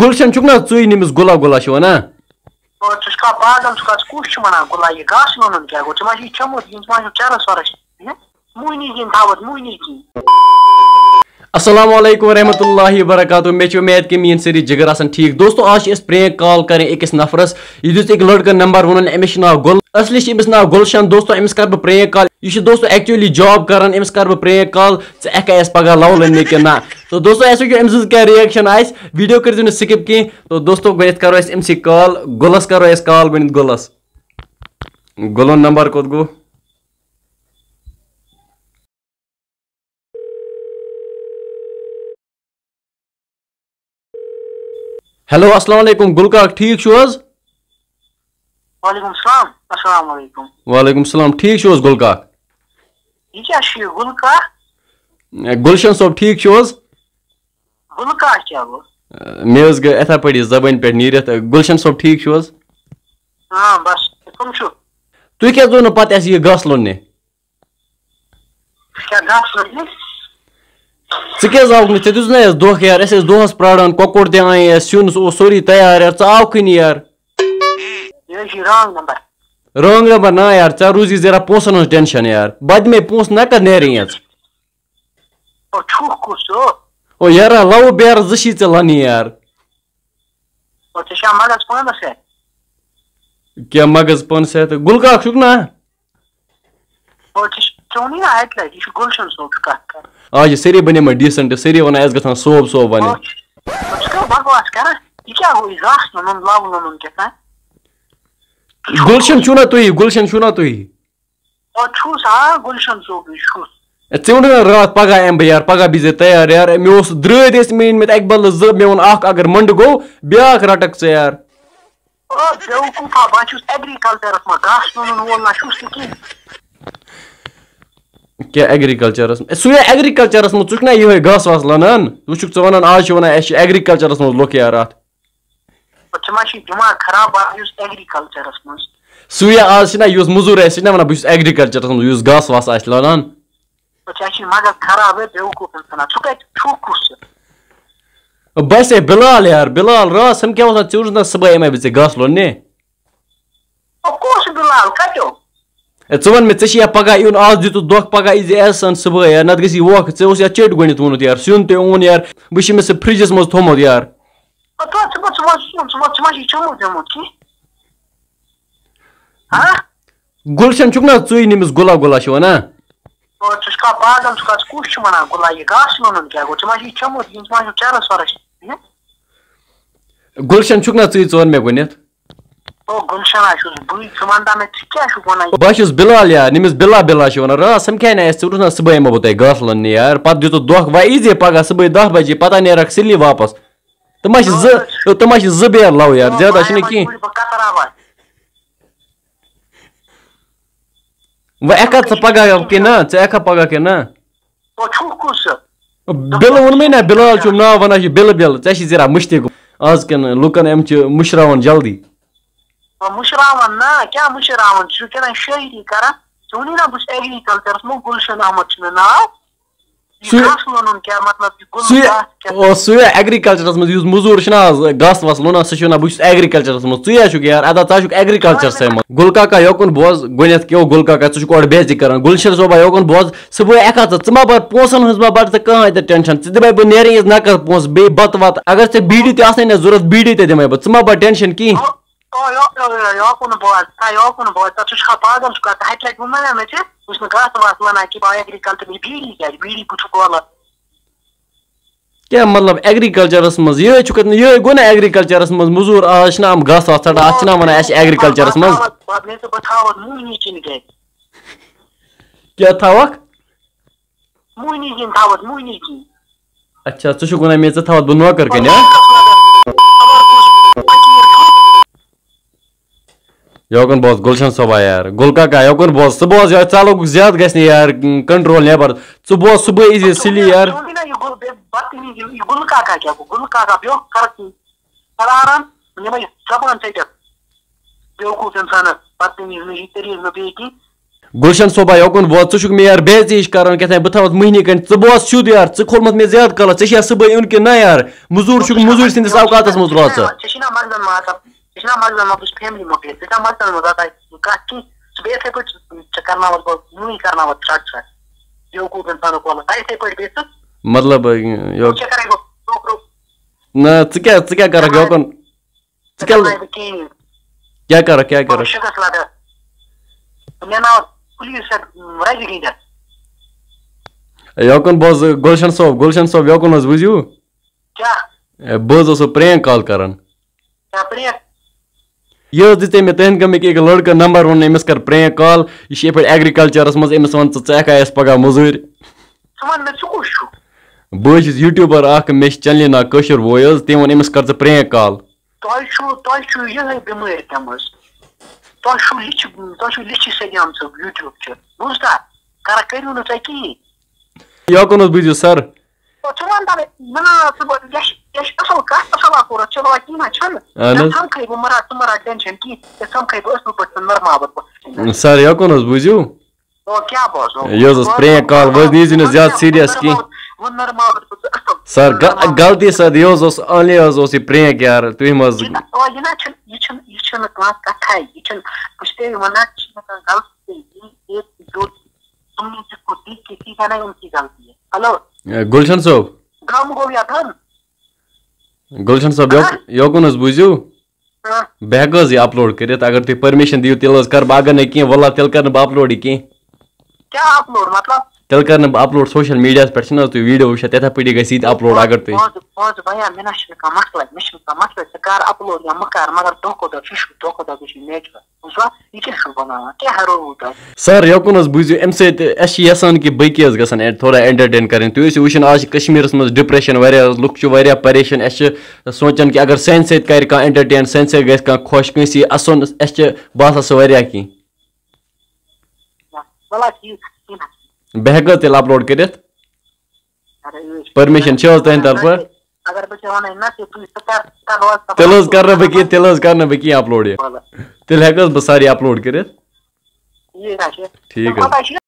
گلشن چھُکھ نا ژٕے نٔمِس گُلا گُلا چھِ وَنان ژٕ چھُکھا پاگل ژٕ کُس چھُ وَنان گُلا یہِ گاسہٕ لونُن کیٛاہ گوٚو ژٕ ما چھُے کھیوٚمُت ژٕ ما چھُکھ چرس ورس موہنی کِنۍ تھاوَتھ موہنی کِنۍ السلام علیکم ورحمۃ اللہ وبرکاتہ مےٚ چھِ اُمید کہ میٲنۍ سٲری جگر آسان ٹھیک دوستو آج چھِ أسۍ پرینک کال کرٕنۍ أکِس نفرس یہِ دیُت أکۍ لڑکن نمبر ووٚنُن أمِس چھُ ناو گُل اصلی چھِ أمِس ناو گُلشن دوستو أمِس کرٕ بہٕ پرینک کال یہِ چھُ دوستو ایکچُؤلی جاب کران أمِس کرٕ بہٕ پرینک کال ژٕ ہٮ۪کھا اَسہِ پگاہ لو لٔنۍ مےٚ کِنہٕ نہ تو دوستو اَسہِ وٕچھو أمۍ سٕنٛز کیٛاہ رِیکشن آسہِ ویٖڈیو کٔرۍزیو نہٕ سِکِپ کینٛہہ تو دوستو گۄڈنٮ۪تھ کرو أسۍ أمسٕے کال گُلس کرو أسۍ کال گۄڈنٮ۪تھ گُلس گُلُن نمبر کوٚت گوٚو ہیلو السلام علیکم گُل کاک ٹھیک چھُو حظ وعلیکم السلام السلام علیکم وعلیکم السلام ٹھیک چھُو حظ گُل کاک یہِ کیٛاہ چھُ یہِ گُل کاک گُلشن صٲب ٹھیک چھُو حظ گُل کاک کیٛاہ گوٚو مےٚ حظ گٔے یِتھے پٲٹھۍ یہِ زبٲنۍ پٮ۪ٹھ نیٖرِتھ گُلشن صٲب ٹھیک چھُو حظ بس کٕم چھُو تُہۍ کیٛازِ دوٚپ نہٕ پتہٕ اَسہِ یہِ گاسہٕ لوننہِ کیٛاہ گاسہٕ لوننہِ ژٕ کیٛازِ آوُکھ نہٕ ژےٚ دِژ نہ اَسہِ دھوکہٕ یار أسۍ ٲسۍ دۄہس پراران کۄکُر تہِ انے اَسہِ سیُن اوس سورُے تیار یار ژٕ آوکھٕے نہٕ یار یہِ حظ چھُ رانٛگ نمبر رانٛگ نمبر نہ یار ژےٚ روٗزی ذرا پونٛسن ہٕنٛز ٹینشن یار بد مے پونٛسہٕ نہ کر نیرٕنۍ حظ چھُکھ کُس او یارا لوٕ بیرٕ زٕ چھی ژےٚ لنہِ یار ژےٚ چھا مگز پانس ہٮ۪تھ کیٛاہ مغز پانس ہٮ۪تھ گُل کاک چھُکھ نا ژٕ ووٚنُے نا اکہِ لٹہِ یہِ چھُ گُلشن صٲب چھُ کتھ کران آ چھِ سٲری بنیمٕتۍ ڈیٖسنٹ سٲری ونان اَسہِ گژھان صوب صوب ونٕنۍ ژٕ کیٛاہ بکواس کران یہِ کیٛاہ گوٚو یہِ گاسہٕ لونُن لو لونُن کیٛاہ گُلشن چھُو نا تُہی گُلشن چھُو نا تُہی چھُس گُلشن صٲبٕے چھُس ژےٚ ووٚنُے نا راتھ پگاہ یِمہٕ بہٕ یار پگاہ بِہزِ ژےٚ یار مےٚ اوس درٛٲدۍ ٲسۍ مےٚ أنمٕتۍ اَکہِ بدلہٕ زٕ مےٚ ووٚن اکھ اگر منٛڈٕ گوٚو بیٛاکھ رٹکھ ژٕ یار بیوقوٗفا بہٕ چھُس ایگرِکلچرس منٛز گاسہٕ لونُن وول نہ چھُس نہٕ کینٛہہ کیٛاہ ایگرِکلچرس سُے ایگرِکلچرس منٛز ژٕ چھُکھ نا یِہوے گاسہٕ واسہٕ لونان ژٕ چھُکھ ژٕ ونان آز چھِ ونان اَسہِ چھِ ایگرِکلچرس منٛز لُکھ یار اتھ ژٕ ما چھُے دٮ۪ماغ خراب بہٕ چھُس ایگرِکلچرس منٛز سُے آز چھُنا یُس موٚزوٗر آسہِ سُہ چھُنا ونان بہٕ چھُس ایگرِکلچرس منٛز یُس گاسہٕ واسہٕ آسہِ لونان ژےٚ چھُے مگز خراب ہے بیوقوٗفن ژھٕنان ژٕ کتہِ چھُکھ کُس بس ہے بِلال یار بِلال راتھ سمکھیوس ژٕ وُچھ نا صبحٲے یِمے بہٕ ژےٚ گاسہٕ لوننہِ کُس بِلال کتیو ژٕ وَن مےٚ ژےٚ چھِ یا پگاہ یُن آز دِتُکھ دۄکھٕ پگاہ یی زِ احسان صبحٲے یار نتہٕ گژھی ووکھٕ ژےٚ اوس یتھ چیٚٹۍ گۄڈنیتھ ووٚنمُت یار سیُن تہِ اوٚن یار بہٕ چھُ مےٚ سُہ فرجس منٛز تھوٚمُت یار ژٕ ما چھُے چومُت ووٚمُت کینٛہہ گُلشن چھُکھ نا ژٕے نٔمِس گُلا گُلا چھِ وَنان ژٕ چھُکھا پاگل ژٕ کُس چھُ وَنان گُلا یہِ گاسہٕ لونُن کیٛاہ گوٚو ژٕ ما چھُے کھیوٚمُت ژٕ ما چھُکھ چرس ورس گُلشن چھُکھ نا ژٕے ژٕ وَن مےٚ گۄڈنیتھ گُلشنا چھُس بٕے ژٕ وَن تا مےٚ ژٕ کیٛاہ چھُکھ وَنان بہٕ چھُس بِلال یار نٔمِس بِلا بِلا چھِ وَنان راتھ سمکھے نہٕ اَسہِ ژٕ وُچھ نا صبحٲے یِمو بہٕ تۄہہِ گاسہٕ لوننہِ یار پتہٕ دِتُکھ دۄکھٕ وۄنۍ یی زِ پگاہ صبحٲے 10 بجے پتہ نیرکھ سُلی واپس تِم ما چھِ زٕ بیر لو یار زیادٕ چھُنہٕ کینٛہہ وۄنۍ یِکھا ژٕ پگاہ کِنہٕ نہ ژٕ یِکھا پگاہ کِنہٕ نہ بِلہٕ ووٚنمے نا بِلال چھُم ناو ونان چھِ بِلہٕ بِلہٕ ژےٚ چھی ذرا مُشتِک آز کٮ۪ن لُکن یِم چھِ مٔشراوان جلدی مٔشراوان نہ کیٛاہ مٔشراوان ژٕ چھُکھ کیٛاہ شٲعری کران ژٕ ووٚنُے نا بہٕ چھُس ایگرِکلچرس منٛز گُلشن احمد چھُ مےٚ ناو سُے ایگرِکلچرس منٛز یُس موٚزوٗر چھُنہ آز گاسہٕ واسہٕ لونان سُہ چھُ وَنان بہٕ چھُس ایگرِکلچرس منٛز ژٕے حظ چھُکھ یار ادا ژٕ چھُکھ ایگرِکلچرسٕے منٛز گُل کاکا یوکُن بوز گۄڈنیتھ کیٛاہ گُل کاکا ژٕ چھُکھ اورٕ بے عزتی کران گُلشن صٲبا یوکُن بوز صبحٲے یِکھا ژٕ ما بر پونٛسن ہٕنٛز ما بر ژٕ کٕہٕنۍ تہِ ٹینشن ژٕ دِمے بہٕ نیرٕنۍ یِژ نقد پونٛسہٕ بیٚیہِ بتہٕ وتہٕ اگر ژےٚ بیٖڈی تہِ آسنٕے نہ ضوٚرتھ بیٖڈی تہِ دِمے بہٕ ژٕ ما بر ٹینشن کِہینۍ یوکُن بوز ژٕ چھُکھا پاگل ژٕ اکہِ لٹہِ ووٚن نا مےٚ ژےٚ بہٕ چھُس نہٕ گاسہٕ واسہٕ لونان کہِ بہٕ ایگرِکلچر بیٖڈی کیٛازِ بیٖڈی بہٕ چھُکھ وولان کیٛاہ مطلب ایگرِکلچرس منٛز یِہوے چھُکھ یِہوے گوٚو نا ایگرِکلچرس منٛز موٚزوٗر آز چھِنہ یِم گاسہٕ واسہٕ ژٹان اتھ چھِنہ ونان اَسہِ ایگرِکلچرس منٛز بہٕ تھاوَتھ موہنی کِنۍ گرِ کیٛاہ تھاوکھ موہنی کِنۍ تھاوَتھ موہنی کِنۍ اچھا ژٕ چھُکھ ونان مےٚ ژٕ تھاوَتھ بہٕ نوکر کَنہِ یوکُن بوز گُلشن صٲبا یار گُل کاکا یوکُن بوز ژٕ بوز یار ژٕ لوگُکھ زیادٕ گژھِ نہٕ یار کنٹرول نٮ۪بر ژٕ بوز صبحٲے یی زِ سُلی یار گُل کاکا کیٛاہ گوٚو گُل کاکا بیوکھ کرکھ آرام یِمے زبان ژٔٹِتھ بیوقوٗف اِنسانس بدتمیٖز نہٕ یہِ طریٖقہٕ نہٕ بیٚیہِ کینٛہہ گلشن صوبہ یوکن وات ژٕ چھُکھ مےٚ یار بے عزتی کران کیٛاہ بہٕ تھاوتھ مٔہنی کٔنۍ ژٕ بوز سیوٚد یار ژٕ کھولمُت مےٚ زیادٕ کالس ژےٚ چھا صُبحٲے یُن کِنہٕ نہ یار موٚزوٗر چھُکھ موٚزوٗرۍ سٕنٛدِس اوقاتس منٛز روز ژٕ فیملی مۄکلے ژٕ چھُنا مقصد منٛز کتھ کینٛہہ ژٕ بیٚیہِ یِتھٕے پٲٹھۍ ژٕ کرناوتھ بہٕ یوٗنٕے کرناوتھ ژھٹ ژھٹ بیوقوٗف اِنسانُک وولہٕ یِتھٕے پٲٹھۍ بیٚیہِ ژٕ مطلب ژےٚ کرے بہٕ نہ ژٕ کیٛاہ کرکھ یوکن ژٕ کیٛاہ کرکھ شکس لگا مےٚ ناو پُلیٖس رجہِ گِنٛدر یوکن بوز گلشن صوب یوکن حظ بوٗزِو کیٛاہ بہٕ حظ اوسُس پرینک کال کران کیٛاہ پرٛیک یہ حظ دِژے مےٚ تُہنٛدِ گامٕکۍ أکۍ لڑکہٕ نمبر ووٚن أمِس کر پرینک کال یہِ چھِ یِتھ پٲٹھۍ ایگرِکلچرس منٛز أمِس وَن ژٕ ہٮ۪کھا اَسہِ پگاہ موٚزوٗرۍ ژٕ وَن مےٚ ژٕ کُس چھُکھ بہٕ حظ چھُس یوٗٹیوٗبر اکھ مےٚ چھِ چنلہِ ناو کٲشُر بوے حظ تٔمۍ ووٚن أمِس کر ژٕ پرینک کال تۄہہِ چھُو یِہٕے بٮ۪مٲرۍ پیٚمٕژ تۄہہِ چھُو لِچھِ سجامژٕ یوٗٹیوٗب چھِ بوٗزتھا کرا کٔرِو نہٕ تۄہہِ کِہیٖنۍ یوکُن حظ بوٗزِو سر ژٕ وَن تَمے نہ یہِ چھِ اَصٕل کَتھ اَصٕل کوٚرُتھ چلو کینٛہہ چھُنہٕ سَمکھے بہٕ مہ رَٹ ژٕ مہ رَٹ ٹٮ۪نشن کِہیٖنۍ ژےٚ سَمکھے بہٕ اَصٕل پٲٹھۍ ژٕ نرماوَتھ بہٕ سر یوکُن حظ بوٗزِو کیٛاہ بوز یہِ حظ ٲس پرینک کال وۄنۍ حظ نیٖزِ نہٕ زیادٕ سیٖریس کینٛہہ وۄنۍ نرماوَتھ بہٕ ژٕ اَصٕل سر غلطی سر یہِ حظ اوس اونلی حظ اوس یہِ پرینک یار تُہۍ مہ حظ یہِ چھُنہٕ کانٛہہ کَتھاے یہِ چھُنہٕ بہٕ چھُس تیٚلہِ وَنان یہِ چھُنہٕ کانٛہہ غلطی ہیلو گلشن صٲب غم گوٚو یَتھ گلشن صٲب یوکُن حظ بوٗزِو بہٕ ہٮ۪کہٕ حظ یہِ اپلوڈ کٔرِتھ اگر تُہۍ پٔرمِشن دِیِو تیٚلہِ حظ کرٕ بہٕ اگر نہٕ کینٛہہ وَللہ تیٚلہِ کرٕ نہٕ بہٕ اپلوڈ یہِ کینٛہہ کیٛاہ اپلوڈ مطلب تیٚلہِ کرٕ نہٕ بہٕ اپلوڈ سوشل میٖڈیاہس پٮ۪ٹھ چھِنہٕ حظ تُہۍ ویٖڈیو وٕچھان تِتھے پٲٹھی گژھِ یہِ تہِ اپلوڈ اگر تُہۍ بیا مےٚ نہ چھُنہٕ کانٛہہ مسلہٕ ژٕ کر اپلوڈ یا مہٕ کر مگر دۄہ کھۄتہٕ دۄہ چھُ نیچرل بوٗزوا یہِ کیٛاہ چھُکھ بناوان کیٛاہ ہرووُ تۄہہِ سر یوکُن حظ بوٗزِو اَمہِ سۭتۍ اَسہِ چھِ یژھان کہِ باقٕے حظ گژھن تھوڑا اٮ۪نٹرٹین کَرٕنۍ تُہۍ ٲسِو وٕچھان آز چھِ کشمیٖرس منٛز ڈِپریشن واریاہ لُکھ چھِ واریاہ پریشان اَسہِ چھِ سونٛچان کہِ اگر سانہِ سۭتۍ کرِ کانٛہہ اٮ۪نٹرٹین سانہِ سۭتۍ گژھِ کانٛہہ خۄش کٲنٛسہِ یی اَسُن اَسہِ چھِ باسان سُہ واریاہ کینٛہہ بہٕ ہٮ۪کہٕ حظ تیٚلہِ اپلوڈ کٔرِتھ پٔرمِشن چھِ حظ تُہنٛدِ طرفہٕ تیٚلہِ حظ کرٕ نہٕ بہٕ کینٛہہ اپلوڈ یہِ تیٚلہِ ہٮ۪کہٕ حظ بہٕ سر یہِ اپلوڈ کٔرِتھ ٹھیٖک حظ